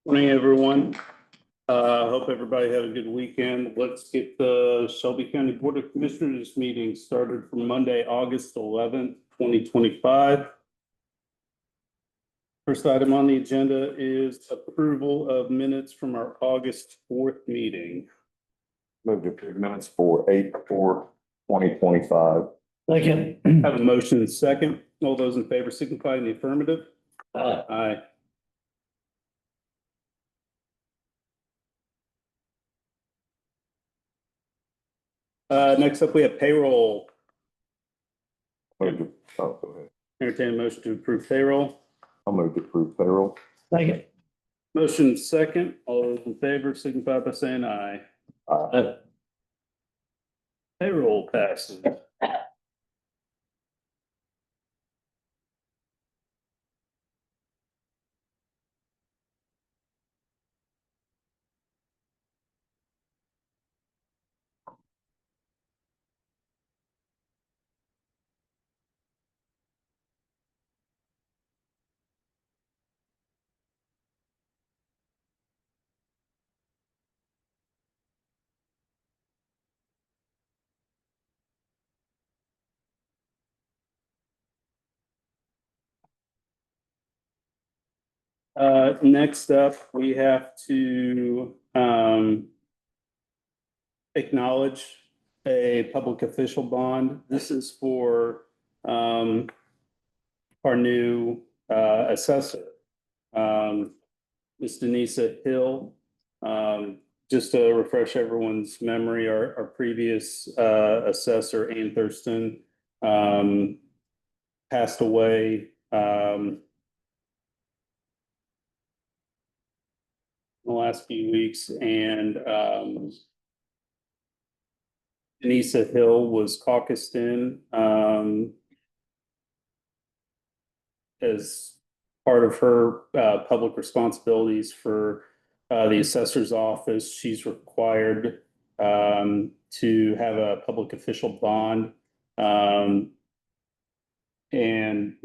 Morning, everyone. Hope everybody had a good weekend. Let's get the Shelby County Board of Commissioners meeting started for Monday, August 11th, 2025. First item on the agenda is approval of minutes from our August 4th meeting. Move to approve minutes for 8/4/2025. Second. Have a motion and second. All those in favor signify in the affirmative. Aye. Next up, we have payroll. Move to, go ahead. Entertain a motion to approve payroll. I'll move to approve payroll. Second. Motion second. All those in favor signify by saying aye. Payroll passes. Next up, we have to, acknowledge a public official bond. This is for, our new, assessor, Ms. Denisa Hill. Just to refresh everyone's memory, our previous, assessor, Ann Thurston, passed away, the last few weeks, and Denisa Hill was caucused in as part of her public responsibilities for the assessor's office. She's required to have a public official bond. And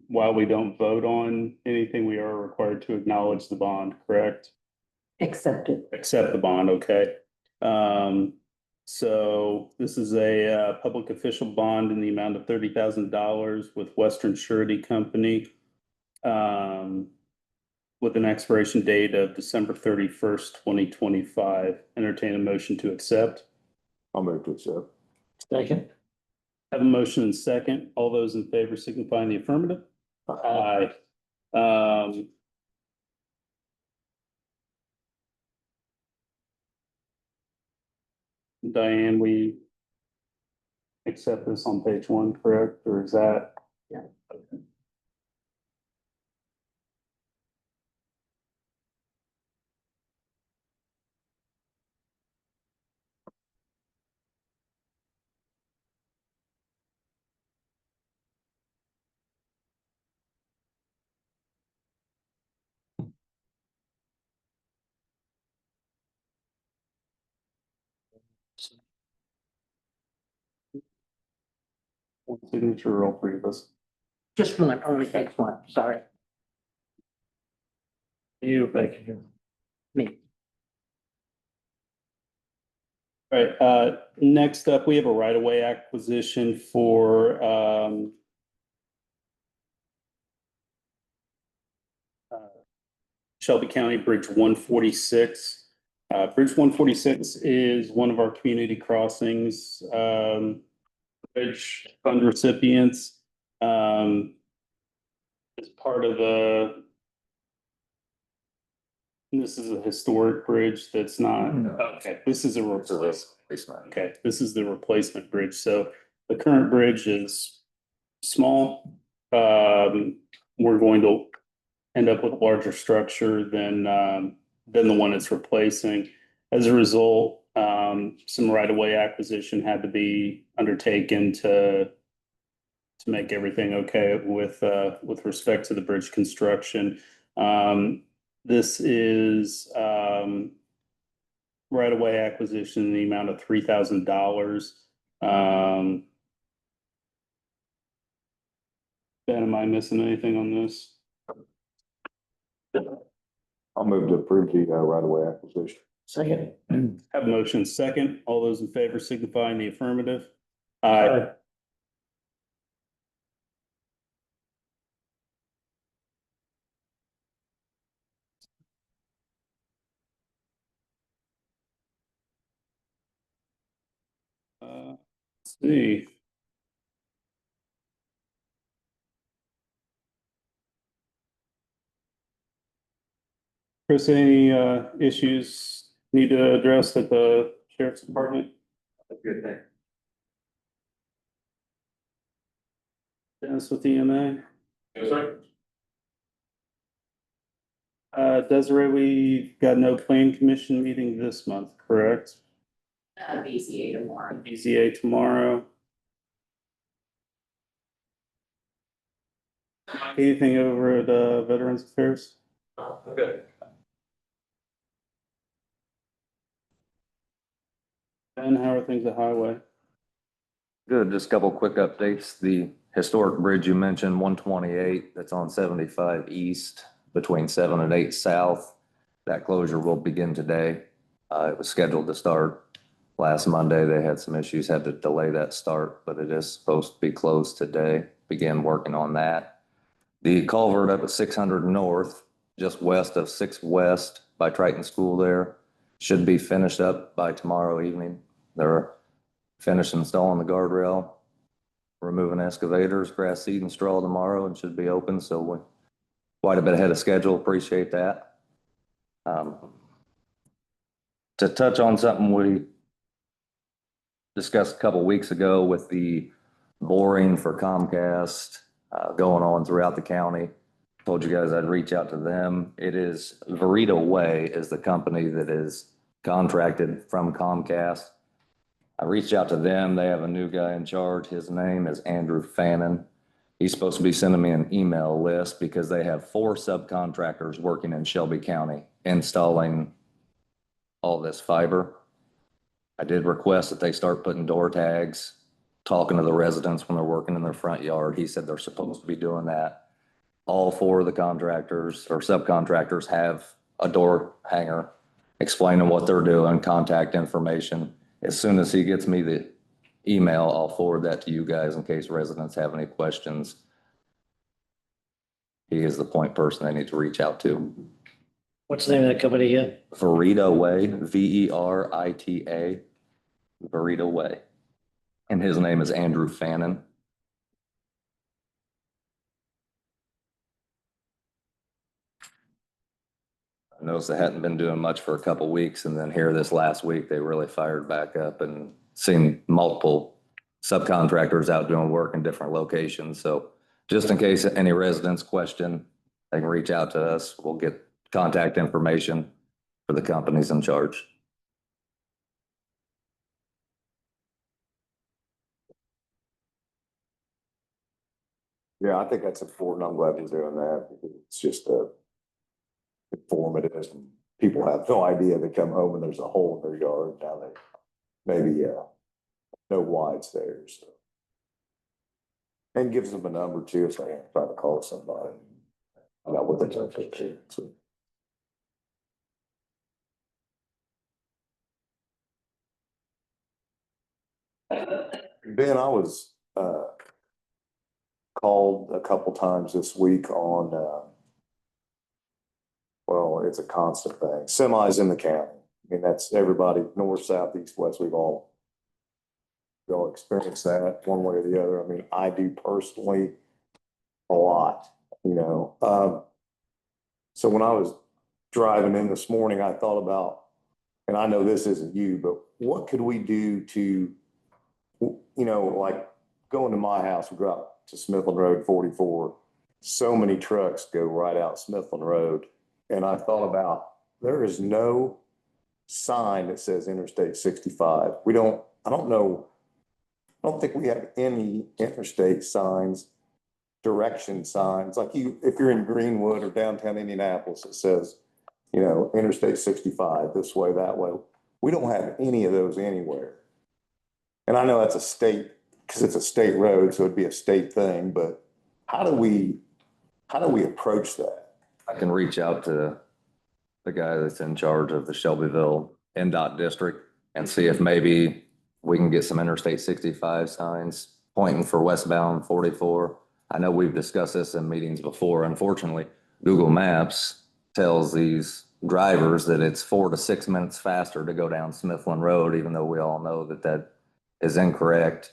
while we don't vote on anything, we are required to acknowledge the bond, correct? Accepted. Accept the bond, okay. So this is a public official bond in the amount of $30,000 with Western Surety Company. With an expiration date of December 31st, 2025. Entertain a motion to accept. I'll move to accept. Second. Have a motion and second. All those in favor signify in the affirmative. Aye. Diane, we accept this on page one, correct? Or is that? Yeah. Okay. One signature, all three of us. Just one, only takes one, sorry, You, thank you. me. All right, next up, we have a right-of-way acquisition for, Shelby County Bridge 146. Bridge 146 is one of our community crossings, bridge fund recipients. As part of this is a historic bridge that's not, okay, this is a replacement. Okay, this is the replacement bridge. So the current bridge is small. We're going to end up with a larger structure than the one it's replacing. As a result, some right-of-way acquisition had to be undertaken to make everything okay with respect to the bridge construction. This is right-of-way acquisition in the amount of $3,000. Ben, am I missing anything on this? I'll move to approve the right-of-way acquisition. Second. Have a motion second. All those in favor signify in the affirmative. Aye. Let's see. Chris, any issues need to address at the sheriff's department? Good thing. Dennis with EMA? Yes, sir. Desiree, we got no plan commission meeting this month, correct? BCA tomorrow. BZA tomorrow. Anything over at Veterans Affairs? Good. And how are things at Highway? Good, just a couple quick updates. The historic bridge you mentioned, 128, that's on 75 east between 7 and 8 south. That closure will begin today. It was scheduled to start last Monday. They had some issues, had to delay that start, but it is supposed to be closed today. Begin working on that. The culvert up at 600 north, just west of 6 west by Triton School there, should be finished up by tomorrow evening. They're finished installing the guardrail, removing excavators, grass seed and straw tomorrow, and should be open. So we're quite a bit ahead of schedule. Appreciate that. To touch on something we discussed a couple weeks ago with the boring for Comcast going on throughout the county. Told you guys I'd reach out to them. It is Verita Way is the company that is contracted from Comcast. I reached out to them. They have a new guy in charge. His name is Andrew Fannin. He's supposed to be sending me an email list because they have 4 subcontractors working in Shelby County installing all this fiber. I did request that they start putting door tags, talking to the residents when they're working in their front yard. He said they're supposed to be doing that. All 4 of the contractors or subcontractors have a door hanger explaining what they're doing, contact information. As soon as he gets me the email, I'll forward that to you guys in case residents have any questions. He is the point person they need to reach out to. What's the name of that company again? Verita Way, Verita, Verita Way. And his name is Andrew Fannin. I noticed they hadn't been doing much for a couple weeks, and then here this last week, they really fired back up and seen multiple subcontractors out doing work in different locations. So just in case any residents question, they can reach out to us. We'll get contact information for the companies in charge. Yeah, I think that's important. I'm glad you're doing that. It's just informative and people have no idea. They come home and there's a hole in their yard. Now they maybe know why it's there. So. And gives them a number too if they try to call somebody. About what they're trying to do. So. Ben, I was called a couple times this week on, well, it's a constant thing, semis in the county. I mean, that's everybody, north, south, east, west, we all experienced that one way or the other. I mean, I do personally a lot, you know. So when I was driving in this morning, I thought about, and I know this isn't you, but what could we do to, you know, like going to my house, we go out to Smithland Road 44. So many trucks go right out Smithland Road. And I thought about, there is no sign that says Interstate 65. I don't think we have any interstate signs, direction signs. Like if you're in Greenwood or downtown Indianapolis, it says, you know, Interstate 65, this way, that way. We don't have any of those anywhere. And I know that's a state, because it's a state road, so it'd be a state thing, but how do we approach that? I can reach out to the guy that's in charge of the Shelbyville NDOT district and see if maybe we can get some Interstate 65 signs pointing for westbound 44. I know we've discussed this in meetings before. Unfortunately, Google Maps tells these drivers that it's 4 to 6 minutes faster to go down Smithland Road, even though we all know that that is incorrect.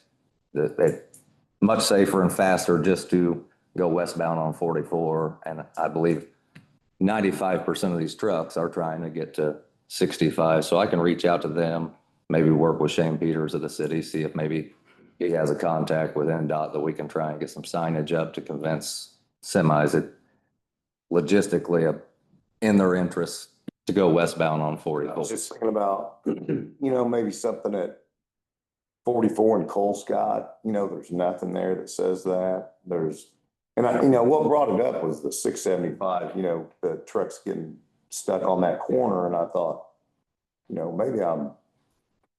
That it's much safer and faster just to go westbound on 44. And I believe 95% of these trucks are trying to get to 65. So I can reach out to them, maybe work with Shane Peters of the city, see if maybe he has a contact with NDOT that we can try and get some signage up to convince semis that logistically in their interest to go westbound on I 44. was just thinking about, maybe something at 44 and Colescott, there's nothing there that says that. What brought it up was the 675, the trucks getting stuck on that corner. And I thought, maybe I'm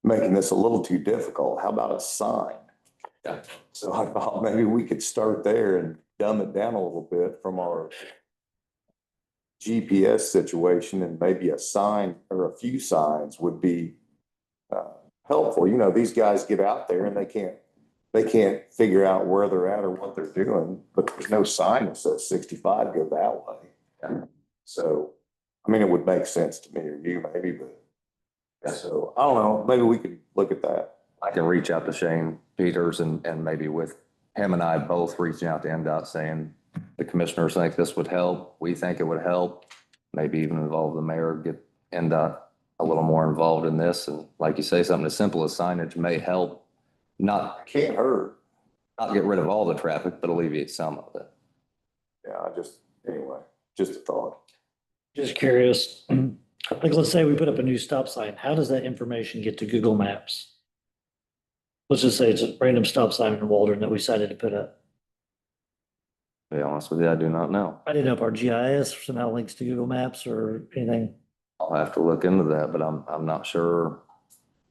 making this a little too difficult. How about a sign? Yeah. So I thought maybe we could start there and dumb it down a little bit from our GPS situation, and maybe a sign or a few signs would be helpful. These guys get out there and they can't figure out where they're at or what they're doing, but there's no sign that says 65 go that way. Yeah. So, it would make sense to me or you maybe, but so I don't know, maybe we could look at that. I can reach out to Shane Peters and maybe with him and I both reaching out to NDOT saying the commissioners think this would help. We think it would help. Maybe even involve the mayor, get NDOT a little more involved in this. And like you say, something as simple as signage may help not Can't hurt. get rid of all the traffic, but alleviate some of it. Yeah, anyway, just a thought. Just curious, like, let's say we put up a new stop sign, how does that information get to Google Maps? Let's just say it's a random stop sign in Waldron that we decided to put up. To be honest with you, I do not know. I didn't know if our GIS somehow links to Google Maps or anything. I'll have to look into that, but I'm not sure.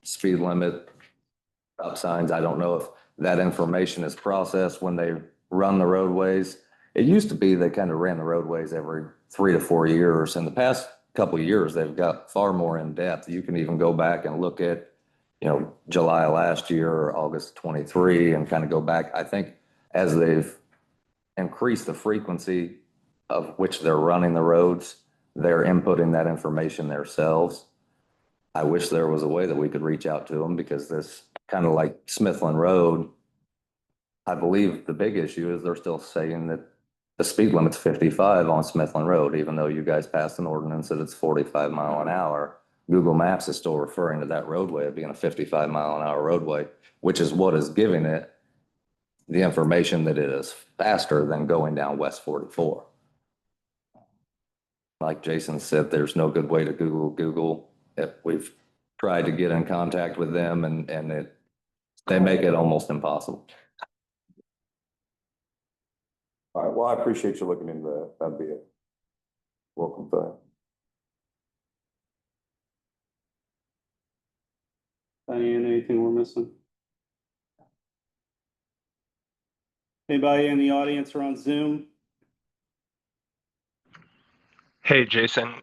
Speed limit, stop signs, I don't know if that information is processed when they run the roadways. It used to be they kind of ran the roadways every 3 to 4 years. In the past couple of years, they've got far more in depth. You can even go back and look at, July last year or August 23 and kind of go back. I think as they've increased the frequency of which they're running the roads, they're inputting that information themselves. I wish there was a way that we could reach out to them, because this kind of like Smithland Road, I believe the big issue is they're still saying that the speed limit's 55 on Smithland Road, even though you guys passed an ordinance that it's 45 mile an hour. Google Maps is still referring to that roadway as being a 55 mile an hour roadway, which is what is giving it the information that it is faster than going down West 44. Like Jason said, there's no good way to Google. If we've tried to get in contact with them and they make it almost impossible. All right, well, I appreciate you looking into that. That'd be a welcome thing. Diane, anything we're missing? Anybody in the audience or on Zoom? Hey, Jason,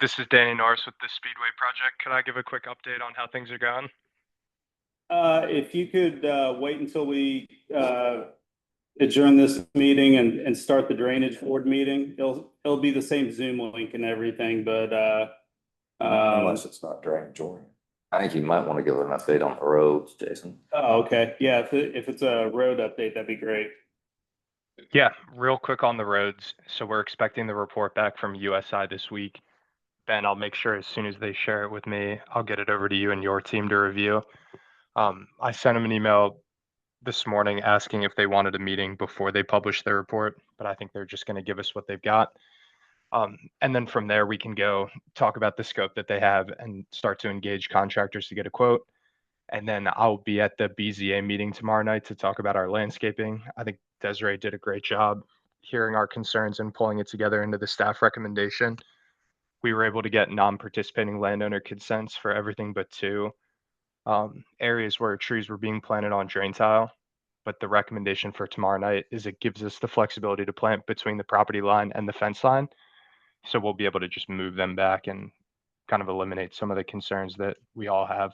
this is Danny Norris with the Speedway Project. Could I give a quick update on how things are going? If you could wait until we adjourn this meeting and start the drainage board meeting. It'll be the same Zoom link and everything, but Unless it's not drainage oriented. I think you might want to give an update on the roads, Jason. oh, okay. Yeah, if it's a road update, that'd be great. Yeah, real quick on the roads. So we're expecting the report back from USI this week. Ben, I'll make sure as soon as they share it with me, I'll get it over to you and your team to review. I sent them an email this morning asking if they wanted a meeting before they publish their report, but I think they're just going to give us what they've got. And then from there, we can go talk about the scope that they have and start to engage contractors to get a quote. And then I'll be at the BZA meeting tomorrow night to talk about our landscaping. I think Desiree did a great job hearing our concerns and pulling it together into the staff recommendation. We were able to get non-participating landowner consents for everything but 2 areas where trees were being planted on drain tile. But the recommendation for tomorrow night is it gives us the flexibility to plant between the property line and the fence line. So we'll be able to just move them back and kind of eliminate some of the concerns that we all have.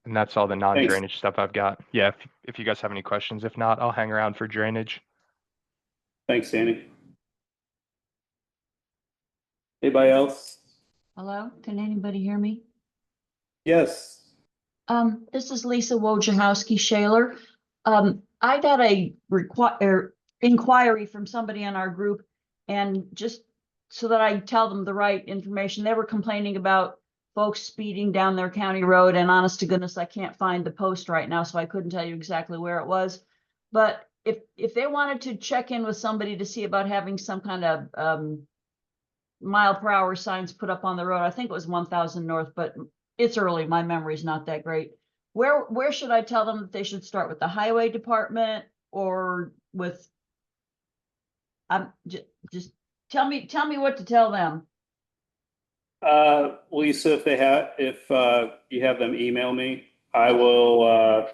And that's all the non-drainage stuff I've got. Yeah, if you guys have any questions, if not, I'll hang around for drainage. Thanks, Danny. Anybody else? Hello, can anybody hear me? Yes. This is Lisa Wojciechowski Shaler. I got a inquiry from somebody in our group, and just so that I tell them the right information, they were complaining about folks speeding down their county road, and honest to goodness, I can't find the post right now, so I couldn't tell you exactly where it was. But if they wanted to check in with somebody to see about having some kind of mile per hour signs put up on the road, I think it was 1000 North, but it's early, my memory's not that great. Where should I tell them that they should start, with the highway department or with? Just tell me what to tell them. Lisa, if you have them email me, I will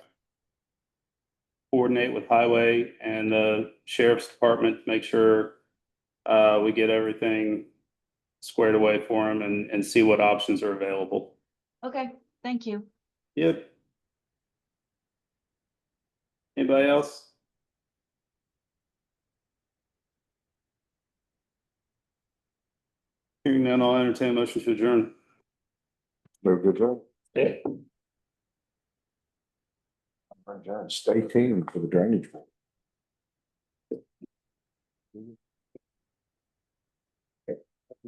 coordinate with highway and the sheriff's department to make sure we get everything squared away for them and see what options are available. Okay, thank you. Yep. Anybody else? Hearing none, I'll entertain a motion to adjourn. Move to adjourn. Yeah. Stay tuned for the drainage board.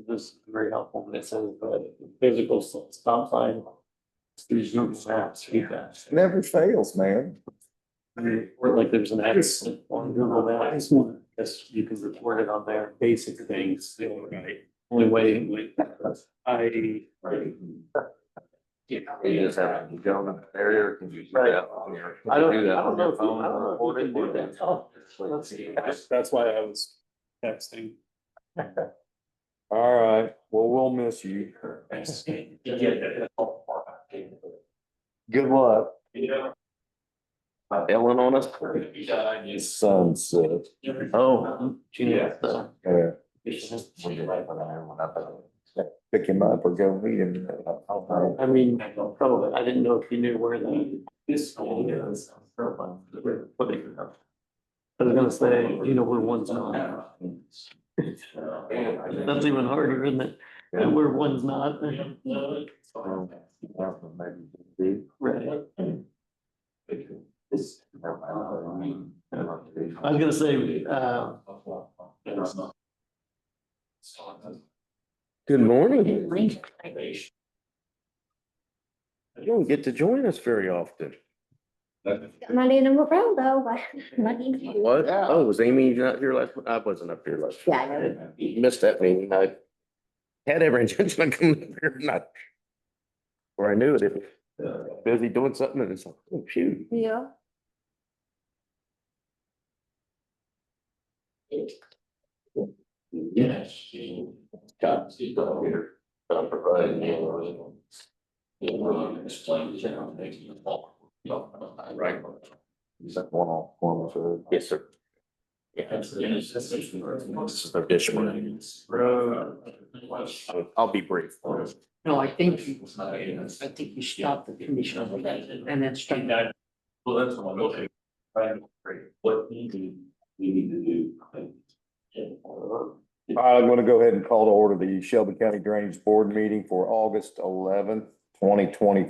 This is very helpful. It says physical stop sign. There's no maps, feedback. Never fails, man. Or like there's an accident on Google Maps. Yes, you can report it on there. Basic things, right? Only way. You just have to go in the area, can you do that on your? I don't do that on know your if phone I don't and know record if it? you can do that. Oh, let's see. That's why I was texting. All right, well, we'll miss you. Good luck. Ellen on us? Sunset. Oh. Yeah. Yeah, pick him up or go meet him. I mean, probably, I didn't know if you knew where the. This. I was gonna say, you know, where one's not. That's even harder, isn't it? And where one's not. Right. I was gonna say, Good morning. You don't get to join us very often. Monday in a row though, but lucky. What? Oh, was Amy not here last? I wasn't up here last. Yeah, I know. Missed that meeting. I had every intention of coming up here, not. Where I knew it, busy doing something and it's like, oh, shoot. Yeah. Yes. God, she's got here. I'm providing you. Right. Is that one off, one for? Yes, sir. Yeah. This is their dish. I'll be brief. No, I think you stop the condition and then start. Well, that's one, okay. What we need to do. I'm gonna go ahead and call to order the Shelby County Drainage Board meeting for August 11th, 2025.